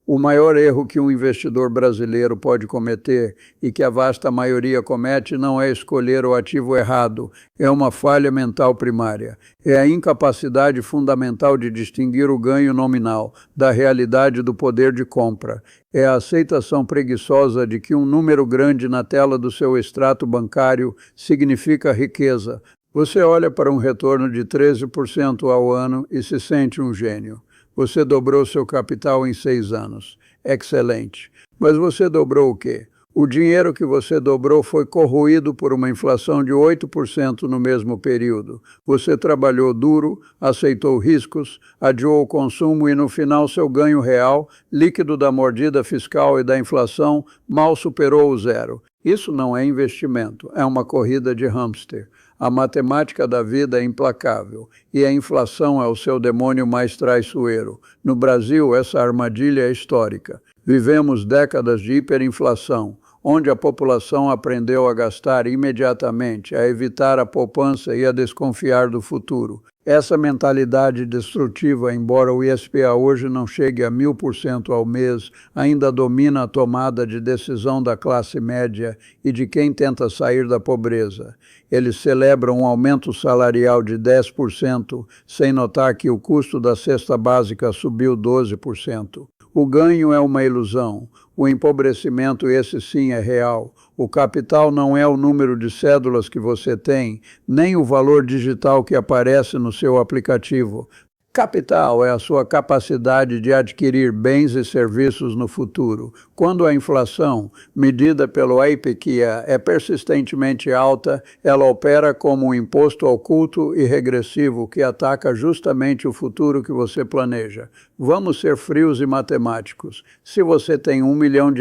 O maior erro que um investidor brasileiro pode cometer e que a vasta maioria comete não é escolher o ativo errado, é uma falha mental primária. É a incapacidade fundamental de distinguir o ganho nominal da realidade do poder de compra. É a aceitação preguiçosa de que um número grande na tela do seu extrato bancário significa riqueza. Você olha para um retorno de 13% ao ano e se sente um gênio. Você dobrou seu capital em 6 anos. Excelente. Mas você dobrou o quê? O dinheiro que você dobrou foi corroído por uma inflação de 8% no mesmo período. Você trabalhou duro, aceitou riscos, adiou o consumo e no final seu ganho real, líquido da mordida fiscal e da inflação, mal superou o zero. Isso não é investimento, é uma corrida de hamster. A matemática da vida é implacável e a inflação é o seu demônio mais traiçoeiro. No Brasil, essa armadilha é histórica. Vivemos décadas de hiperinflação, onde a população aprendeu a gastar imediatamente, a evitar a poupança e a desconfiar do futuro. Essa mentalidade destrutiva, embora o ISPA hoje não chegue a 1000% ao mês, ainda domina a tomada de decisão da classe média e de quem tenta sair da pobreza. Eles celebram um aumento salarial de 10%, sem notar que o custo da cesta básica subiu 12%. O ganho é uma ilusão. O empobrecimento, esse sim, é real. O capital não é o número de cédulas que você tem, nem o valor digital que aparece no seu aplicativo. Capital é a sua capacidade de adquirir bens e serviços no futuro. Quando a inflação, medida pelo IPCA, é persistentemente alta, ela opera como um imposto oculto e regressivo que ataca justamente o futuro que você planeja. Vamos ser frios e matemáticos. Se você tem R$1 milhão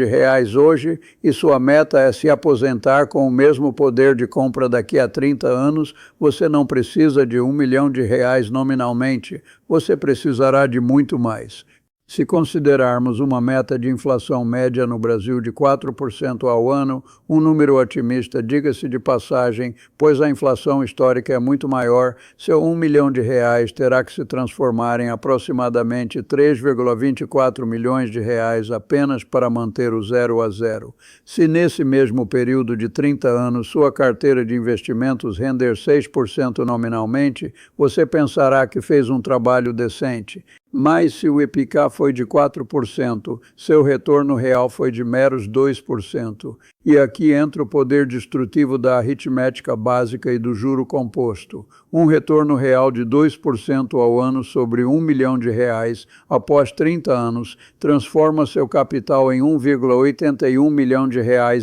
hoje e sua meta é se aposentar com o mesmo poder de compra daqui a 30 anos, você não precisa de R$1 milhão nominalmente. Você precisará de muito mais. Se considerarmos uma meta de inflação média no Brasil de 4% ao ano, um número otimista, diga-se de passagem, pois a inflação histórica é muito maior, seu R$1 milhão terá que se transformar em aproximadamente 3,24 milhões apenas para manter o 0 a 0. Se nesse mesmo período de 30 anos sua carteira de investimentos render 6% nominalmente, você pensará que fez um trabalho decente. Mas se o IPCA foi de 4%, seu retorno real foi de meros 2%. E aqui entra o poder destrutivo da aritmética básica e do juro composto. Um retorno real de 2% ao ano sobre R$1 milhão após 30 anos transforma seu capital em 1,81 milhão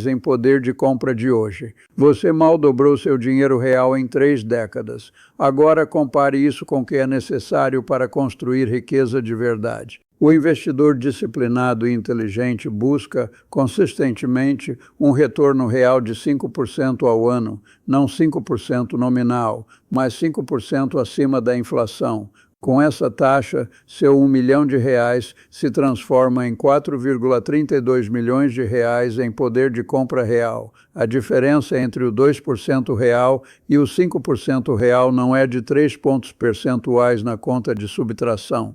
em poder de compra de hoje. Você mal dobrou seu dinheiro real em 3 décadas. Agora compare isso com o que é necessário para construir riqueza de verdade. O investidor disciplinado e inteligente busca, consistentemente, um retorno real de 5% ao ano, não 5% nominal, mas 5% acima da inflação. Com essa taxa, seu R$1 milhão se transforma em 4,32 milhões em poder de compra real. A diferença entre o 2% real e o 5% real não é de 3 pontos percentuais na conta de subtração.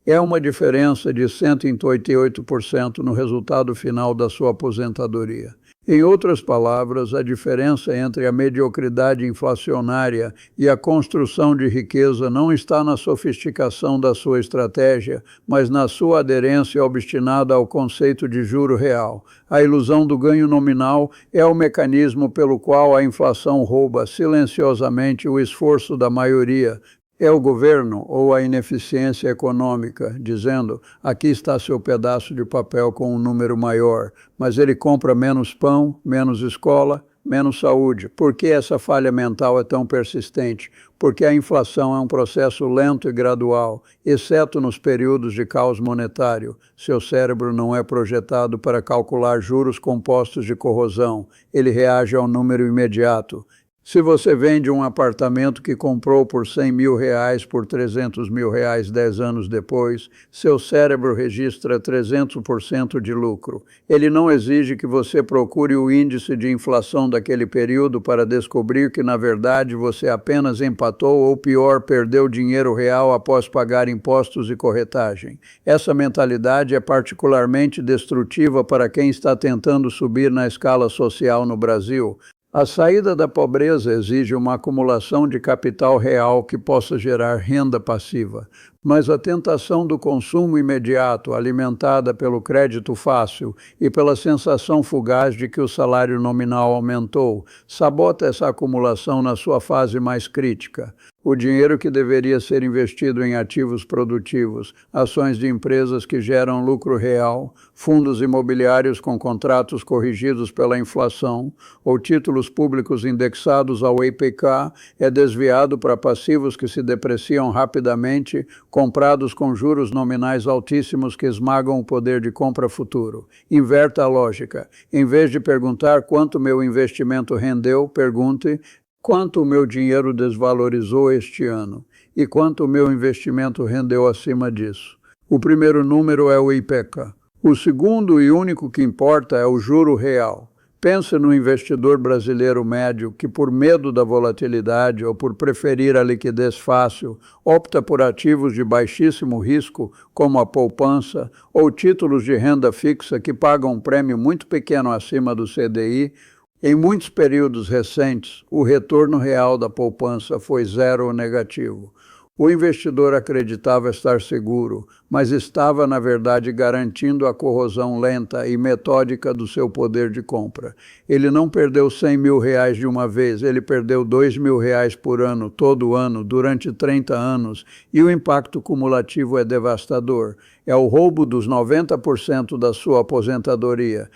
É uma diferença de 188% no resultado final da sua aposentadoria. Em outras palavras, a diferença entre a mediocridade inflacionária e a construção de riqueza não está na sofisticação da sua estratégia, mas na sua aderência obstinada ao conceito de juro real. A ilusão do ganho nominal é o mecanismo pelo qual a inflação rouba silenciosamente o esforço da maioria. É o governo ou a ineficiência econômica, dizendo, aqui está seu pedaço de papel com um número maior, mas ele compra menos pão, menos escola, menos saúde. Por que essa falha mental é tão persistente? Porque a inflação é um processo lento e gradual, exceto nos períodos de caos monetário. Seu cérebro não é projetado para calcular juros compostos de corrosão. Ele reage ao número imediato. Se você vende um apartamento que comprou por R$ 100.000 por R$ 300.000 10 anos depois, seu cérebro registra 300% de lucro. Ele não exige que você procure o índice de inflação daquele período para descobrir que, na verdade, você apenas empatou ou, pior, perdeu dinheiro real após pagar impostos e corretagem. Essa mentalidade é particularmente destrutiva para quem está tentando subir na escala social no Brasil. A saída da pobreza exige uma acumulação de capital real que possa gerar renda passiva, mas a tentação do consumo imediato, alimentada pelo crédito fácil e pela sensação fugaz de que o salário nominal aumentou, sabota essa acumulação na sua fase mais crítica. O dinheiro que deveria ser investido em ativos produtivos, ações de empresas que geram lucro real, fundos imobiliários com contratos corrigidos pela inflação ou títulos públicos indexados ao IPCA é desviado para passivos que se depreciam rapidamente, comprados com juros nominais altíssimos que esmagam o poder de compra futuro. Inverta a lógica. Em vez de perguntar quanto meu investimento rendeu, pergunte: quanto o meu dinheiro desvalorizou este ano? E quanto o meu investimento rendeu acima disso? O primeiro número é o IPCA. O segundo e único que importa é o juro real. Pense no investidor brasileiro médio que, por medo da volatilidade ou por preferir a liquidez fácil, opta por ativos de baixíssimo risco, como a poupança, ou títulos de renda fixa que pagam um prêmio muito pequeno acima do CDI. Em muitos períodos recentes, o retorno real da poupança foi zero ou negativo. O investidor acreditava estar seguro, mas estava, na verdade, garantindo a corrosão lenta e metódica do seu poder de compra. Ele não perdeu R$ 100.000 de uma vez, ele perdeu R$ 2.000 por ano, todo ano, durante 30 anos, e o impacto cumulativo é devastador. É o roubo dos 90% da sua aposentadoria.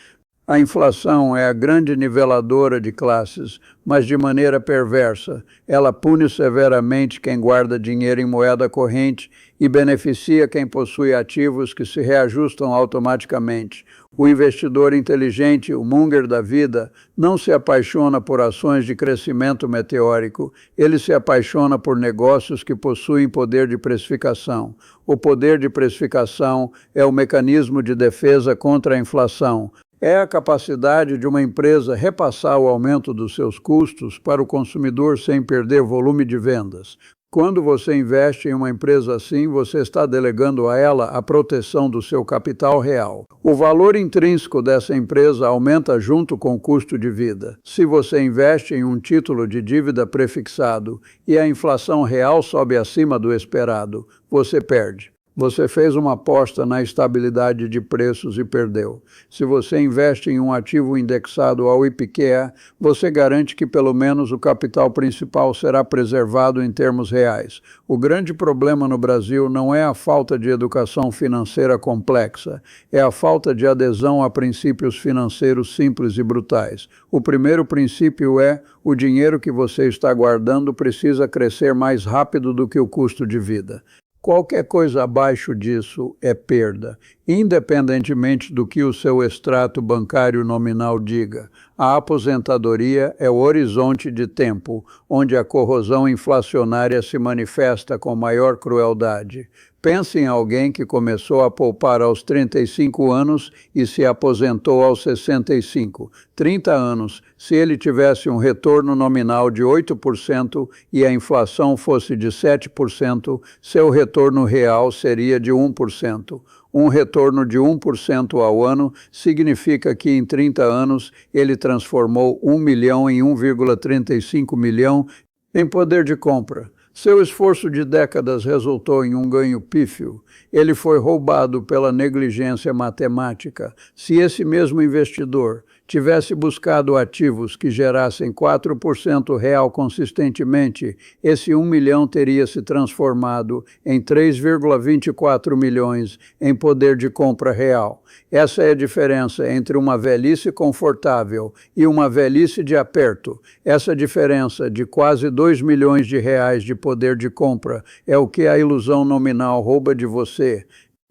A inflação é a grande niveladora de classes, mas de maneira perversa. Ela pune severamente quem guarda dinheiro em moeda corrente e beneficia quem possui ativos que se reajustam automaticamente. O investidor inteligente, o Munger da vida, não se apaixona por ações de crescimento meteórico, ele se apaixona por negócios que possuem poder de precificação. O poder de precificação é o mecanismo de defesa contra a inflação. É a capacidade de uma empresa repassar o aumento dos seus custos para o consumidor sem perder volume de vendas. Quando você investe em uma empresa assim, você está delegando a ela a proteção do seu capital real. O valor intrínseco dessa empresa aumenta junto com o custo de vida. Se você investe em um título de dívida prefixado e a inflação real sobe acima do esperado, você perde. Você fez uma aposta na estabilidade de preços e perdeu. Se você investe em um ativo indexado ao IPCA, você garante que pelo menos o capital principal será preservado em termos reais. O grande problema no Brasil não é a falta de educação financeira complexa, é a falta de adesão a princípios financeiros simples e brutais. O primeiro princípio é: o dinheiro que você está guardando precisa crescer mais rápido do que o custo de vida. Qualquer coisa abaixo disso é perda, independentemente do que o seu extrato bancário nominal diga. A aposentadoria é o horizonte de tempo onde a corrosão inflacionária se manifesta com maior crueldade. Pense em alguém que começou a poupar aos 35 anos e se aposentou aos 65. 30 anos, se ele tivesse um retorno nominal de 8% e a inflação fosse de 7%, seu retorno real seria de 1%. Um retorno de 1% ao ano significa que em 30 anos ele transformou 1 milhão em 1,35 milhão em poder de compra. Seu esforço de décadas resultou em um ganho pífio. Ele foi roubado pela negligência matemática. Se esse mesmo investidor tivesse buscado ativos que gerassem 4% real consistentemente, esse 1 milhão teria se transformado em 3,24 milhões em poder de compra real. Essa é a diferença entre uma velhice confortável e uma velhice de aperto. Essa diferença de quase 2 milhões de reais de poder de compra é o que a ilusão nominal rouba de você.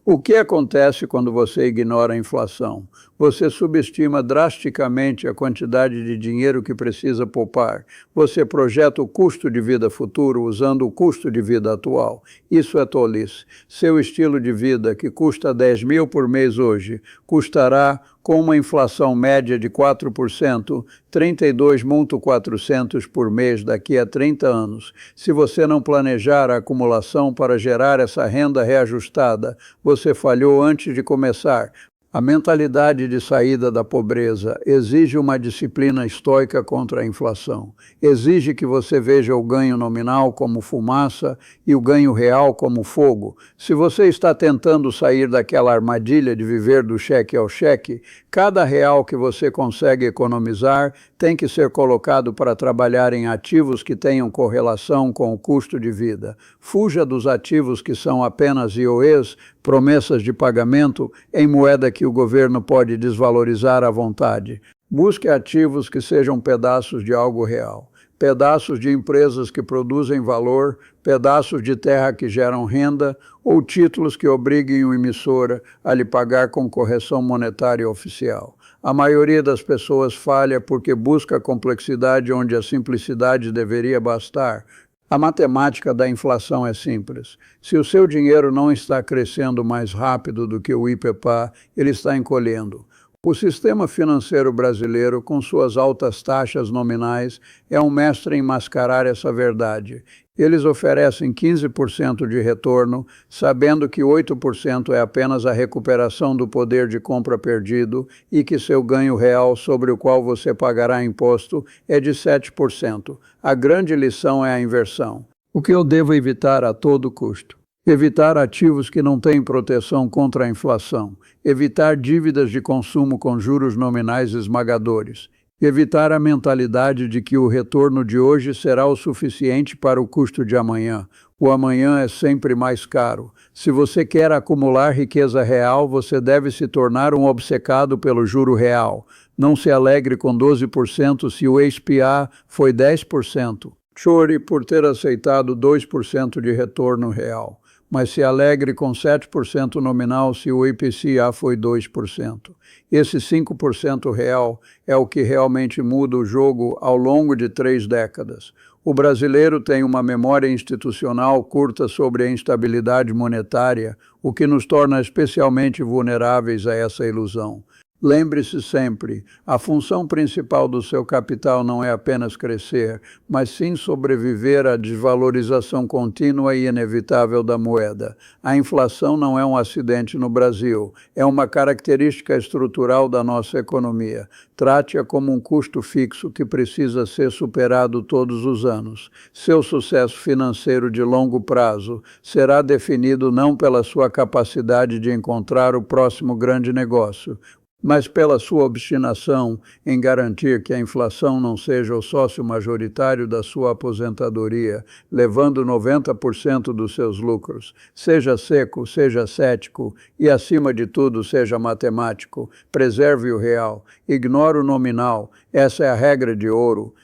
O que acontece quando você ignora a inflação? Você subestima drasticamente a quantidade de dinheiro que precisa poupar. Você projeta o custo de vida futuro usando o custo de vida atual. Isso é tolice. Seu estilo de vida, que custa 10 mil por mês hoje, custará, com uma inflação média de 4%, 32.400 por mês daqui a 30 anos. Se você não planejar a acumulação para gerar essa renda reajustada, você falhou antes de começar. A mentalidade de saída da pobreza exige uma disciplina estoica contra a inflação. Exige que você veja o ganho nominal como fumaça e o ganho real como fogo. Se você está tentando sair daquela armadilha de viver do cheque ao cheque, cada real que você consegue economizar tem que ser colocado para trabalhar em ativos que tenham correlação com o custo de vida. Fuja dos ativos que são apenas IOEs, promessas de pagamento, em moeda que o governo pode desvalorizar à vontade. Busque ativos que sejam pedaços de algo real. Pedaços de empresas que produzem valor, pedaços de terra que geram renda ou títulos que obriguem o emissor a lhe pagar com correção monetária oficial. A maioria das pessoas falha porque busca a complexidade onde a simplicidade deveria bastar. A matemática da inflação é simples. Se o seu dinheiro não está crescendo mais rápido do que o IPCA, ele está encolhendo. O sistema financeiro brasileiro, com suas altas taxas nominais, é um mestre em mascarar essa verdade. Eles oferecem 15% de retorno, sabendo que 8% é apenas a recuperação do poder de compra perdido e que seu ganho real, sobre o qual você pagará imposto, é de 7%. A grande lição é a inversão. O que eu devo evitar a todo custo? Evitar ativos que não têm proteção contra a inflação. Evitar dívidas de consumo com juros nominais esmagadores. Evitar a mentalidade de que o retorno de hoje será o suficiente para o custo de amanhã. O amanhã é sempre mais caro. Se você quer acumular riqueza real, você deve se tornar um obcecado pelo juro real. Não se alegre com 12% se o ex-PA foi 10%. Chore por ter aceitado 2% de retorno real, mas se alegre com 7% nominal se o IPCA foi 2%. Esse 5% real é o que realmente muda o jogo ao longo de 3 décadas. O brasileiro tem uma memória institucional curta sobre a instabilidade monetária, o que nos torna especialmente vulneráveis a essa ilusão. Lembre-se sempre, a função principal do seu capital não é apenas crescer, mas sim sobreviver à desvalorização contínua e inevitável da moeda. A inflação não é um acidente no Brasil, é uma característica estrutural da nossa economia. Trate-a como um custo fixo que precisa ser superado todos os anos. Seu sucesso financeiro de longo prazo será definido não pela sua capacidade de encontrar o próximo grande negócio, mas pela sua obstinação em garantir que a inflação não seja o sócio majoritário da sua aposentadoria, levando 90% dos seus lucros. Seja seco, seja cético e, acima de tudo, seja matemático. Preserve o real, ignore o nominal. Essa é a regra de ouro.